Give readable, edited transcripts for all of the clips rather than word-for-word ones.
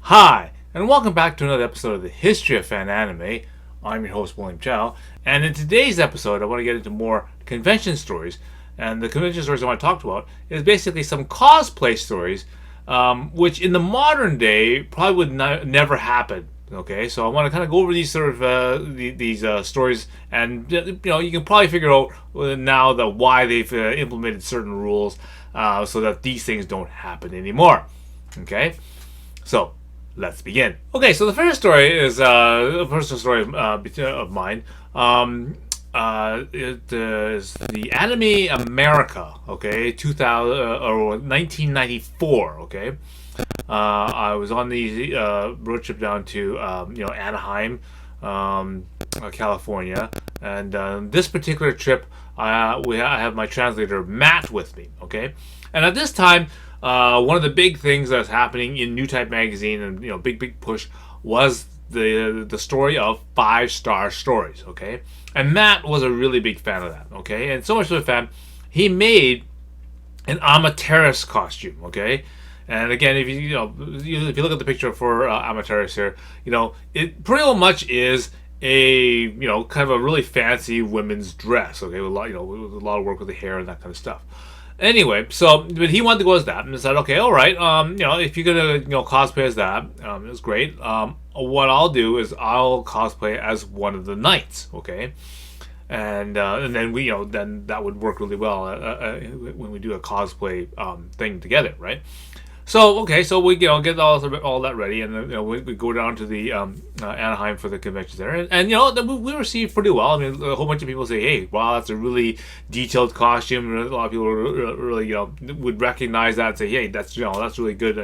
Hi, and welcome back to another episode of the History of Fan Anime. I'm your host, William Chow, and in today's episode, I want to get into more convention stories. And the convention stories I want to talk about is basically some cosplay stories, which in the modern day probably would never happen. Okay, so I want to kind of go over these sort of these stories, and you can probably figure out now that why they've implemented certain rules so that these things don't happen anymore. Okay, so let's begin. Okay, so the first story is a personal story of mine. It is the Anime America. Okay, 2000 or 1994. Okay, I was on the road trip down to Anaheim, California, and this particular trip, I have my translator Matt with me. Okay, and at this time, one of the big things that's happening in New Type magazine, and big push, was the story of 5-star stories. Okay, and Matt was a really big fan of that. Okay, and so much of a fan, he made an Amateris costume. Okay, and again, if if you look at the picture for Amateris here, it pretty much is a kind of a really fancy women's dress. Okay, with a lot with a lot of work with the hair and that kind of stuff. Anyway, so but he wanted to go as that, and said, okay, all right, if you're gonna cosplay as that, it was great. What I'll do is I'll cosplay as one of the knights. Okay, and then then that would work really well when we do a cosplay thing together, right? So okay, so we get all that ready, and we go down to the Anaheim for the convention center, and we received pretty well. I mean, a whole bunch of people say, "Hey, wow, that's a really detailed costume." And a lot of people really would recognize that and say, "Hey, that's really good."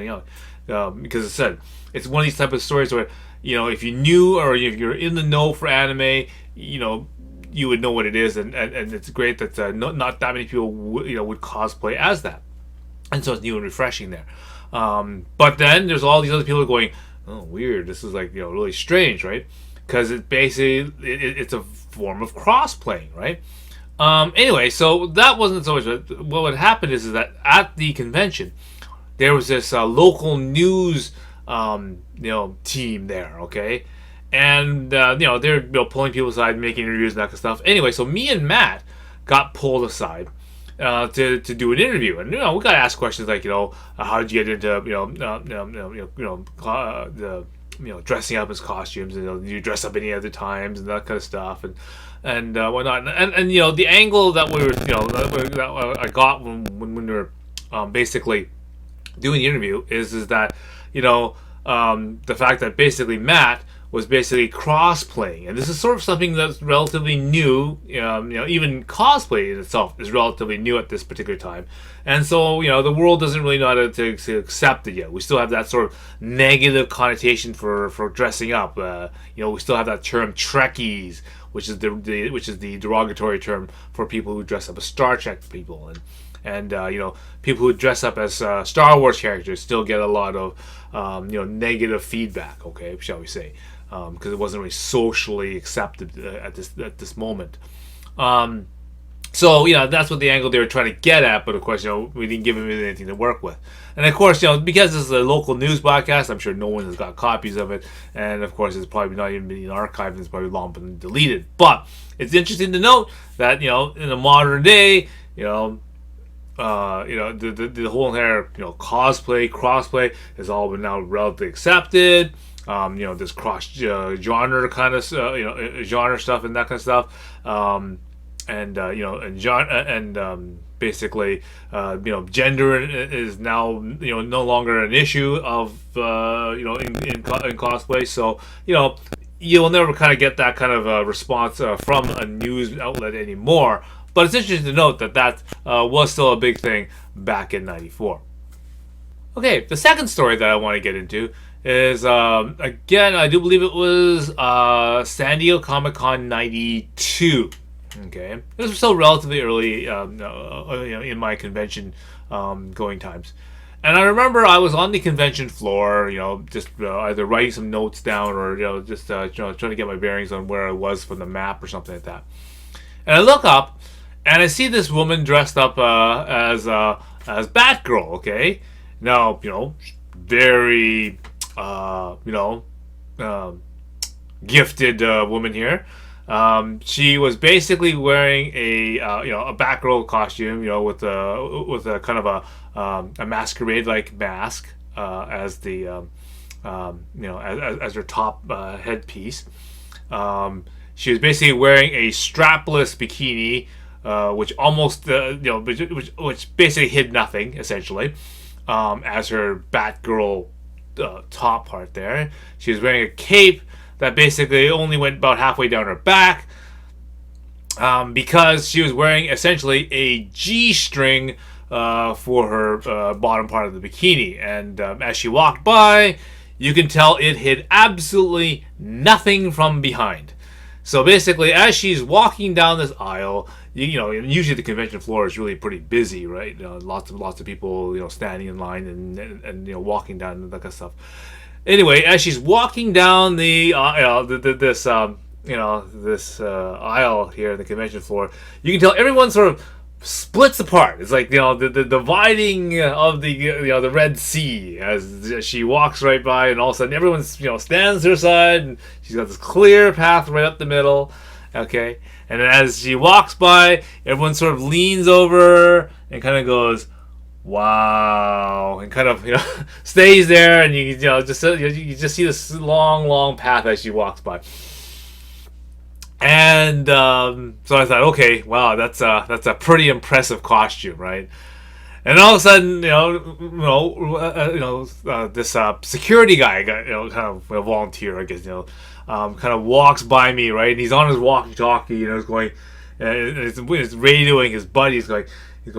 Because it said it's one of these type of stories where if you knew or if you're in the know for anime, you would know what it is, and it's great that not that many people would cosplay as that, and so it's new and refreshing there. But then there's all these other people going, "Oh, weird. This is like really strange, right?" Because it basically it's a form of cross playing, right? Anyway, so that wasn't so much. What would happen is that at the convention there was this local news team there, okay, and they're pulling people aside, making interviews and that kind of stuff. Anyway, so me and Matt got pulled aside to do an interview, and we got to ask questions like how did you get into the dressing up as costumes, and do you dress up any other times and that kind of stuff, and whatnot, and the angle that we were that I got when we were basically doing the interview is that the fact that basically Matt was basically cross-playing, and this is sort of something that's relatively new. Even cosplay in itself is relatively new at this particular time, and so the world doesn't really know how to accept it yet. We still have that sort of negative connotation for dressing up. We still have that term Trekkies, which is the derogatory term for people who dress up as Star Trek people, and people who dress up as Star Wars characters still get a lot of negative feedback. Okay, shall we say? Because it wasn't really socially accepted at this moment. So that's what the angle they were trying to get at, but of course we didn't give him anything to work with, and of course because this is a local news broadcast, I'm sure no one has got copies of it, and of course it's probably not even been archived, and it's probably long been deleted. But it's interesting to note that in the modern day, the whole entire cosplay, crossplay has all been now relatively accepted. This cross genre kind of genre stuff and that kind of stuff, basically gender is now no longer an issue of in cosplay. So you'll never kind of get that kind of response from a news outlet anymore. But it's interesting to note that was still a big thing back in '94. Okay, the second story that I want to get into is again, I do believe it was San Diego Comic Con '92. Okay, this was still relatively early, in my convention going times, and I remember I was on the convention floor, just either writing some notes down or just trying to get my bearings on where I was from the map or something like that. And I look up, and I see this woman dressed up as Batgirl. Okay, now very you know, gifted woman here. She was basically wearing a a Batgirl costume, with a kind of a masquerade like mask as the as her top headpiece. She was basically wearing a strapless bikini, which almost which basically hid nothing essentially, as her Batgirl top part there. She was wearing a cape that basically only went about halfway down her back, because she was wearing essentially a G-string for her bottom part of the bikini. And as she walked by, you can tell it hid absolutely nothing from behind. So basically, as she's walking down this aisle, usually the convention floor is really pretty busy, right? Lots of people, standing in line and walking down and that kind of stuff. Anyway, as she's walking down this aisle here in the convention floor, you can tell everyone sort of splits apart. It's like the dividing of the Red Sea as she walks right by, and all of a sudden everyone stands to her side, and she's got this clear path right up the middle. Okay, and then as she walks by, everyone sort of leans over and kind of goes, "Wow," and kind of stays there, and you just see this long path as she walks by. And so I thought, okay, wow, that's a pretty impressive costume, right? And all of a sudden, this security guy got kind of a volunteer, I guess, kind of walks by me, right? And he's on his walkie-talkie, he's going, and it's radioing his buddy. He's going,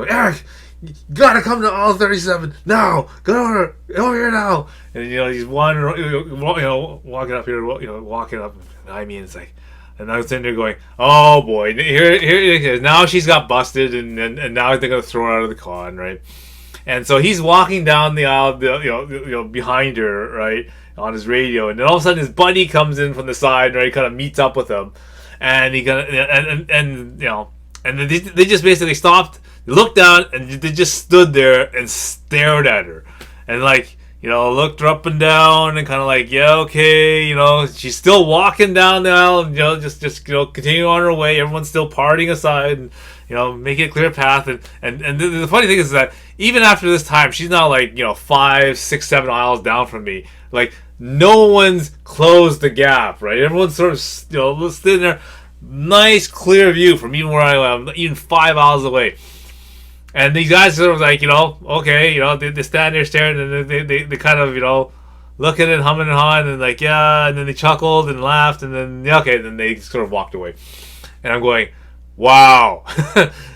"Eric, you gotta come to all 37 now. Go over here now." And he's wandering, walking up here, walking up behind me, and it's like. And I was sitting there going, "Oh boy, here it is. Now she's got busted, and now they're gonna throw her out of the con, right?" And so he's walking down the aisle, behind her, right, on his radio, and then all of a sudden his buddy comes in from the side, right, kind of meets up with him, and he kind of and they just basically stopped, looked down, and they just stood there and stared at her, and looked her up and down and kind of like, yeah, okay, she's still walking down the aisle and, just continue on her way. Everyone's still partying aside and, making a clear path. And the funny thing is that even after this time, she's now 5, 6, 7 aisles down from me. Like, no one's closed the gap, right? Everyone's sort of, sitting there, nice clear view from even where I am, even 5 aisles away. And these guys sort of okay, they stand there staring, and they kind of, look at it, humming and hawing, and yeah, and then they chuckled and laughed, and then, okay, then they sort of walked away. And I'm going, wow,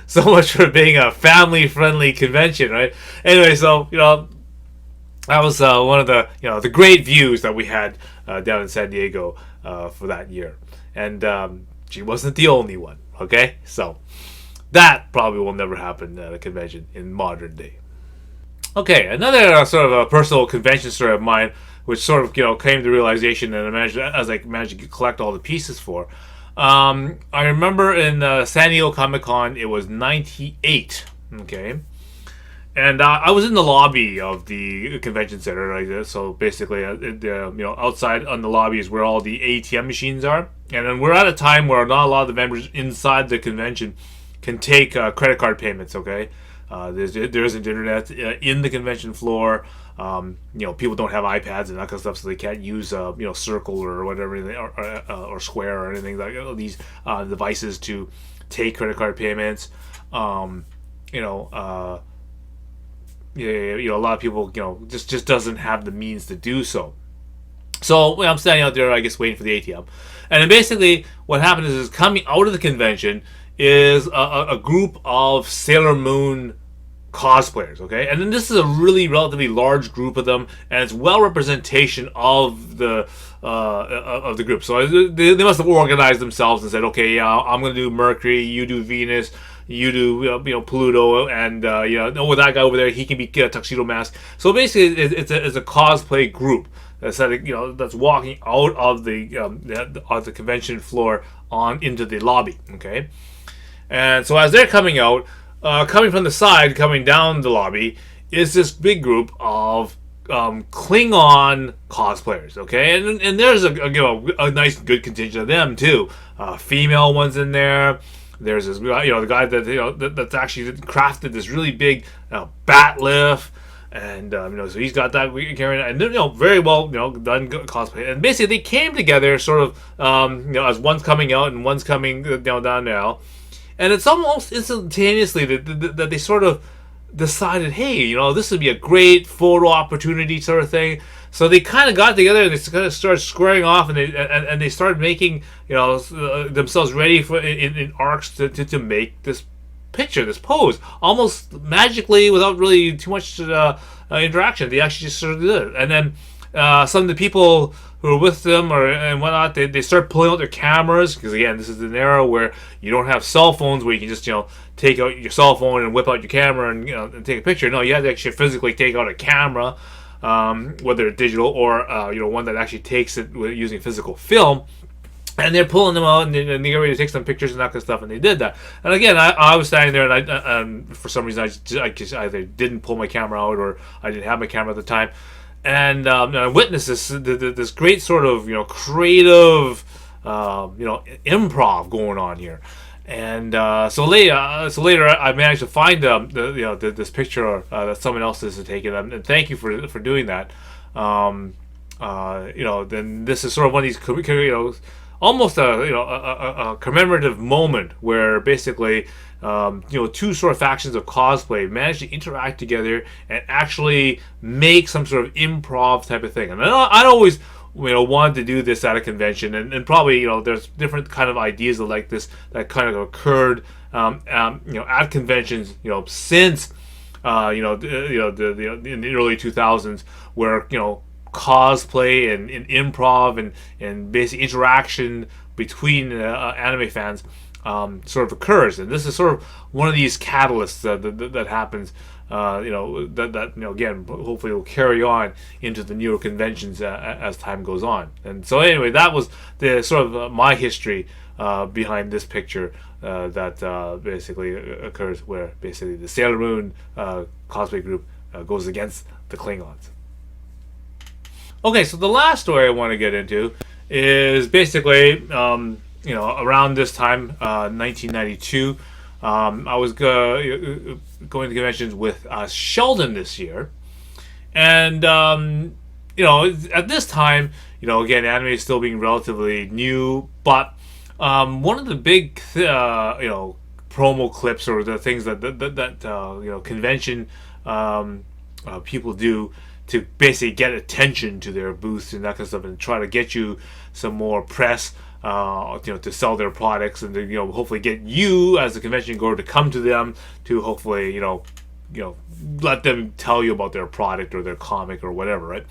so much for being a family-friendly convention, right? Anyway, so, that was one of the, the great views that we had down in San Diego for that year. And she wasn't the only one, okay? So that probably will never happen at a convention in modern day. Okay, another sort of a personal convention story of mine, which sort of came to realization, and I managed to collect all the pieces for. I remember in San Diego Comic Con, it was '98. Okay, and I was in the lobby of the convention center, like this. So basically, outside on the lobby is where all the ATM machines are, and then we're at a time where not a lot of the members inside the convention can take credit card payments. Okay, there isn't internet in the convention floor. People don't have iPads and that kind of stuff, so they can't use Circle or whatever, or Square or anything like these devices to take credit card payments. A lot of people just doesn't have the means to do so. So I'm standing out there, I guess, waiting for the ATM, and then basically what happened is coming out of the convention is a group of Sailor Moon cosplayers, okay? And then this is a really relatively large group of them, and it's well representation of the group. So they must have organized themselves and said, okay, yeah, I'm going to do Mercury, you do Venus, you do Pluto, and with that guy over there, he can be Tuxedo Mask. So basically, it's a cosplay group that's walking out of the convention floor on into the lobby, okay? And so as they're coming out, coming from the side, coming down the lobby, is this big group of Klingon cosplayers, okay, and there's a nice good contingent of them too. Female ones in there. There's this the guy that's actually crafted this really big bat lift, and so he's got that carrying, and very well done cosplay, and basically they came together sort of as one's coming out and one's coming down now, and it's almost instantaneously that they sort of decided, hey, this would be a great photo opportunity sort of thing. So they kind of got together and they kind of started squaring off, and they started making themselves ready for in arcs to make this picture, this pose, almost magically without really too much interaction. They actually just sort of did it, and then some of the people who are with them and whatnot, they start pulling out their cameras, because again, this is an era where you don't have cell phones where you can just take out your cell phone and whip out your camera and take a picture. No, you have to actually physically take out a camera, whether it's digital or one that actually takes it using physical film. And they're pulling them out, and they get ready to take some pictures and that kind of stuff, and they did that. And again, I was standing there, and I for some reason I just either didn't pull my camera out, or I didn't have my camera at the time. And I witnessed this great sort of creative improv going on here. And so later I managed to find this picture that someone else has taken, and thank you for doing that. Then this is sort of one of these almost a commemorative moment where basically two sort of factions of cosplay managed to interact together and actually make some sort of improv type of thing. And I'd always wanted to do this at a convention, and probably there's different kind of ideas like this that kind of occurred at conventions since in the early 2000s, where cosplay and improv and basic interaction between anime fans sort of occurs, and this is sort of one of these catalysts that happens. That again, hopefully will carry on into the newer conventions as time goes on. And so anyway, that was the sort of my history behind this picture that basically occurs, where basically the Sailor Moon cosplay group goes against the Klingons. Okay, so the last story I want to get into is basically, around this time, 1992, I was going to conventions with Sheldon this year, and at this time, again, anime is still being relatively new, but one of the big, promo clips, or the things that convention people do to basically get attention to their booths and that kind of stuff, and try to get you some more press, to sell their products, and to, hopefully get you as a convention goer to come to them to hopefully, let them tell you about their product or their comic or whatever, right?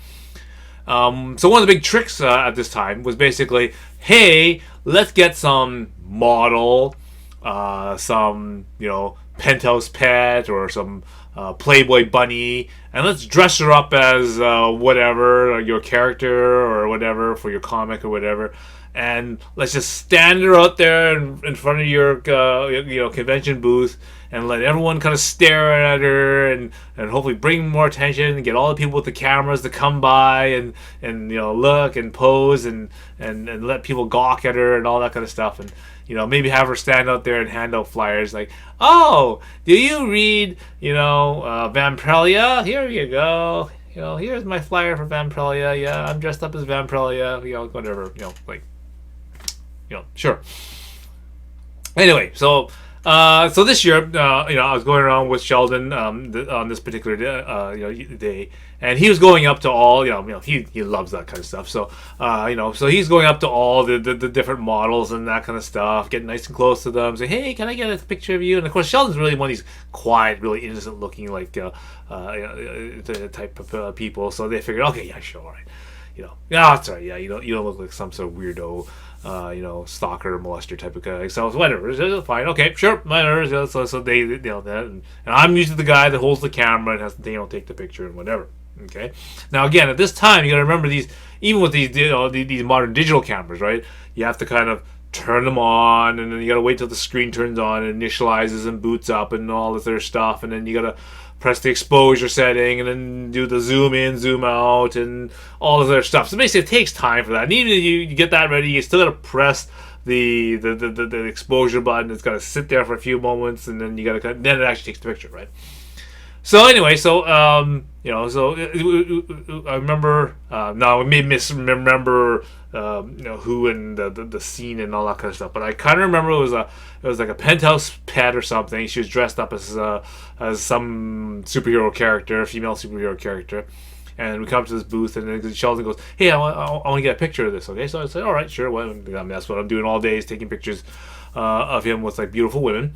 So one of the big tricks at this time was basically, hey, let's get some model, some, penthouse pet, or some Playboy bunny, and let's dress her up as whatever, your character or whatever for your comic or whatever, and let's just stand her out there in front of your convention booth, and let everyone kind of stare at her, and hopefully bring more attention, and get all the people with the cameras to come by and look and pose, and let people gawk at her and all that kind of stuff, and maybe have her stand out there and hand out flyers like, oh, do you read Vamprelia? Here you go. Here's my flyer for Vamprelia. Yeah, I'm dressed up as Vamprelia. Whatever. Sure. Anyway, so this year, I was going around with Sheldon on this particular day, and he was going up to all, he loves that kind of stuff. So, so he's going up to all the different models and that kind of stuff, getting nice and close to them, saying, hey, can I get a picture of you? And of course, Sheldon's really one of these quiet, really innocent looking, like, the type of people. So they figured, okay, yeah, sure, all right. Yeah, that's all right. Yeah, you don't look like some sort of weirdo, stalker, molester type of guy. So whatever, it's fine. Okay, sure, whatever. So they, that, and I'm usually the guy that holds the camera and has to, take the picture and whatever. Okay. Now again, at this time, you got to remember these, even with these modern digital cameras, right? You have to kind of turn them on, and then you got to wait till the screen turns on and initializes and boots up and all this other stuff, and then you got to press the exposure setting, and then do the zoom in, zoom out, and all this other stuff. So basically, it takes time for that. And even if you get that ready, you still got to press the exposure button. It's got to sit there for a few moments, and then then it actually takes the picture, right? So anyway, so I remember now I may misremember who and the scene and all that kind of stuff, but I kind of remember it was like a penthouse pet or something. She was dressed up as some superhero character, female superhero character, and we come to this booth, and then Sheldon goes, "Hey, I want to get a picture of this." Okay, so I said, "All right, sure." Well, I mean, that's what I'm doing all day, is taking pictures of him with like beautiful women.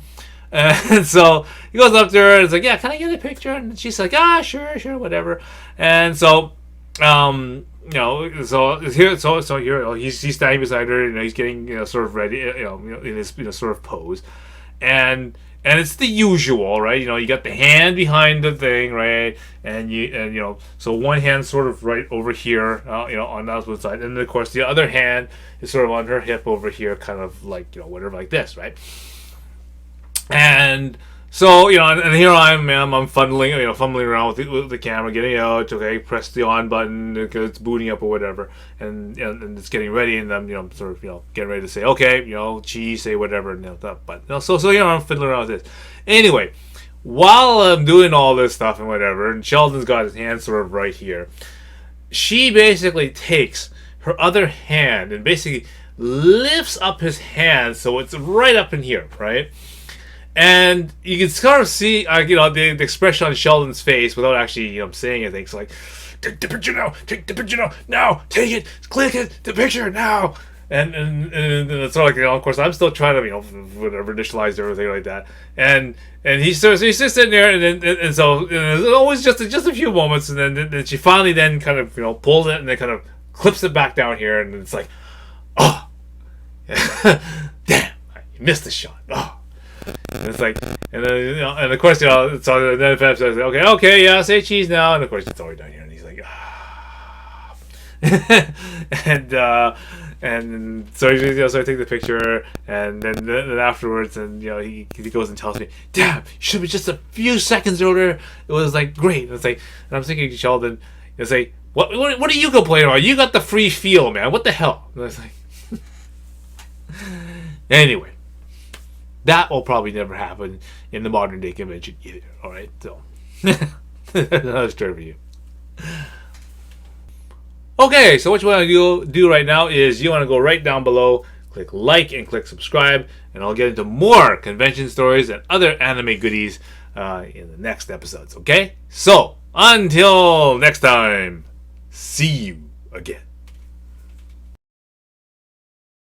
And so he goes up to her and it's like, "Yeah, can I get a picture?" And she's like, sure, whatever. And so, so here, he's standing beside her, he's getting, sort of ready, in his, sort of pose. And it's the usual, right? You got the hand behind the thing, right? And so one hand sort of right over here, on that one side. And then, of course, the other hand is sort of on her hip over here, kind of like, whatever, like this, right? And so, and here I'm fumbling around with the camera, getting out, okay, press the on button, because it's booting up or whatever, and it's getting ready, and I'm, sort of, getting ready to say, okay, cheese, say whatever, and that, but, so, I'm fiddling around with this. Anyway, while I'm doing all this stuff and whatever, and Sheldon's got his hand sort of right here, she basically takes her other hand and basically lifts up his hand so it's right up in here, right? And you can sort of see, the expression on Sheldon's face without actually, saying anything. So like, take the picture now, take it, click it, the picture now. And it's sort of like, of course, I'm still trying to, whatever, initialize everything like that. And he's just sitting there, and so it's always just a few moments, and then she finally then kind of, pulls it and then kind of clips it back down here, and it's like, oh, damn, you missed the shot. Oh. And it's like, and then, and of course, it's on the then says, okay, yeah, say cheese now, and of course it's already down here, and he's like, ah, and so so I take the picture, and then afterwards, and he goes and tells me, "Damn, you should be just a few seconds earlier. It was like great." And it's like, and I'm thinking to Sheldon, it's like, what are you complaining about? You got the free feel, man. What the hell? And I was like, anyway. That will probably never happen in the modern day convention either. All right, so another story for you. Okay, so what you want to do right now is you want to go right down below, click like and click subscribe, and I'll get into more convention stories and other anime goodies in the next episodes. Okay, so until next time, see you again.